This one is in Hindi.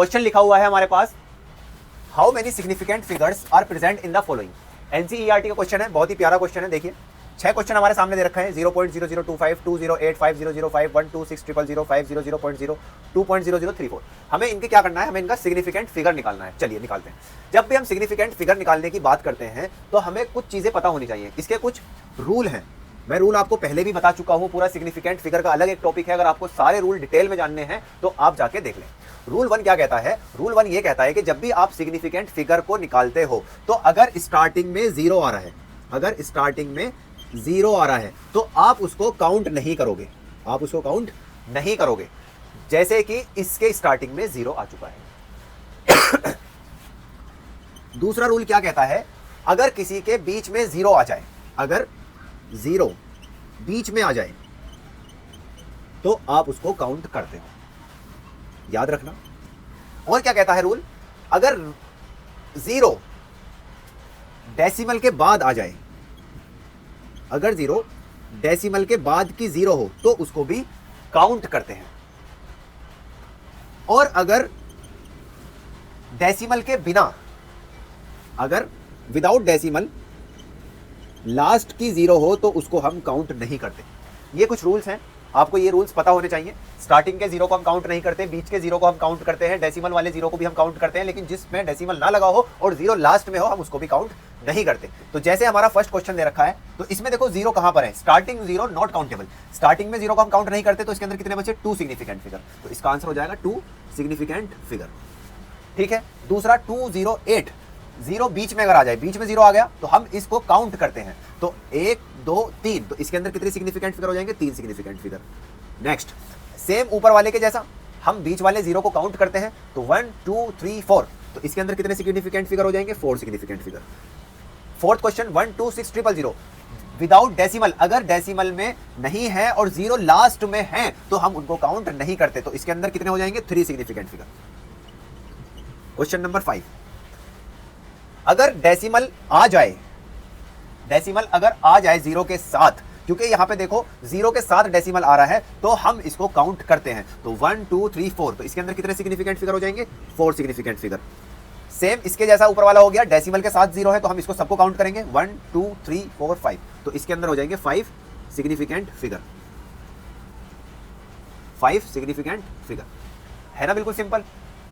क्वेश्चन लिखा हुआ है हमारे पास, how many significant figures are present in the following. NCERT का क्वेश्चन है, बहुत ही प्यारा क्वेश्चन है। देखिए 6 क्वेश्चन हमारे सामने दे रखे हैं, 0.0025, 20850005, 1260005, 500.0, 2.0034। हमें इनके क्या करना है, हमें इनका सिग्निफिकेंट फिगर निकालना है। चलिए निकालते हैं। जब भी हम सिग्निफिकेंट फिगर निकालने की बात करते हैं तो हमें कुछ चीजें पता होनी चाहिए, इसके कुछ रूल हैं। मैं रूल आपको पहले भी बता चुका हूं, पूरा सिग्निफिकेंट फिगर का अलग एक टॉपिक है, अगर आपको सारे रूल डिटेल में जानने हैं तो आप जाके देख लें। रूल 1 क्या कहता है, रूल 1 ये कहता है कि जब भी आप सिग्निफिकेंट फिगर को निकालते हो तो अगर स्टार्टिंग में 0 आ रहा है, अगर स्टार्टिंग में 0 आ रहा है तो आप उसको काउंट नहीं करोगे, आप उसको काउंट नहीं करोगे। जैसे कि इसके स्टार्टिंग में 0 आ चुका है। दूसरा रूल क्या कहता है, अगर किसी के बीच में 0 आ जाए, अगर 0 बीच में आ जाए तो आप उसको काउंट करते हो, याद रखना। और क्या कहता है रूल, अगर 0 डेसिमल के बाद आ जाए, अगर 0 डेसिमल के बाद की 0 हो तो उसको भी काउंट करते हैं। और अगर डेसिमल के बिना, अगर विदाउट डेसिमल लास्ट की 0 हो तो उसको हम काउंट नहीं करते। ये कुछ रूल्स हैं, आपको ये रूल्स पता होने चाहिए। स्टार्टिंग के 0 को हम काउंट नहीं करते, बीच के 0 को हम काउंट करते हैं, डेसिमल वाले 0 को भी हम काउंट करते हैं, लेकिन जिसमें डेसिमल ना लगा हो और 0 लास्ट में हो हम उसको भी काउंट नहीं करते। तो जैसे हमारा फर्स्ट क्वेश्चन दे रखा है, तो इसमें देखो 0 कहां पर है, स्टार्टिंग 0 नॉट काउंटेबल। स्टार्टिंग में 0 को हम काउंट नहीं करते तो इसके अंदर कितने बचे, 2 सिग्निफिकेंट फिगर। तो इसका आंसर हो जाएगा 2 सिग्निफिकेंट फिगर। ठीक है। दूसरा 208, 0 बीच में अगर आ जाए, बीच में 0 आ गया तो हम इसको काउंट करते हैं। तो 1 2 3, तो इसके अंदर कितने सिग्निफिकेंट फिगर हो जाएंगे, 3 सिग्निफिकेंट फिगर। नेक्स्ट सेम ऊपर वाले के जैसा, हम बीच वाले 0 को काउंट करते हैं, तो 1 2 3 4, तो इसके अंदर कितने सिग्निफिकेंट फिगर हो जाएंगे, 4 significant figure. Fourth question 12600, without decimal, अगर डेसिमल में नहीं है और 0 लास्ट में है तो हम उनको काउंट नहीं करते, तो इसके अंदर कितने हो जाएंगे, 3 सिग्निफिकेंट फिगर। क्वेश्चन नंबर 5, अगर डेसिमल आ जाए, डेसिमल अगर आ जाए 0 के साथ, क्योंकि यहां पे देखो 0 के साथ डेसिमल आ रहा है तो हम इसको काउंट करते हैं। तो 1 2 3 4, तो इसके अंदर कितने सिग्निफिकेंट फिगर हो जाएंगे, 4 सिग्निफिकेंट फिगर। सेम इसके जैसा ऊपर वाला हो गया, डेसिमल के साथ 0 है तो हम इसको सबको काउंट करेंगे, 1 2 3 4 5, तो इसके अंदर हो जाएंगे 5 सिग्निफिकेंट फिगर, 5 सिग्निफिकेंट फिगर। है ना बिल्कुल सिंपल।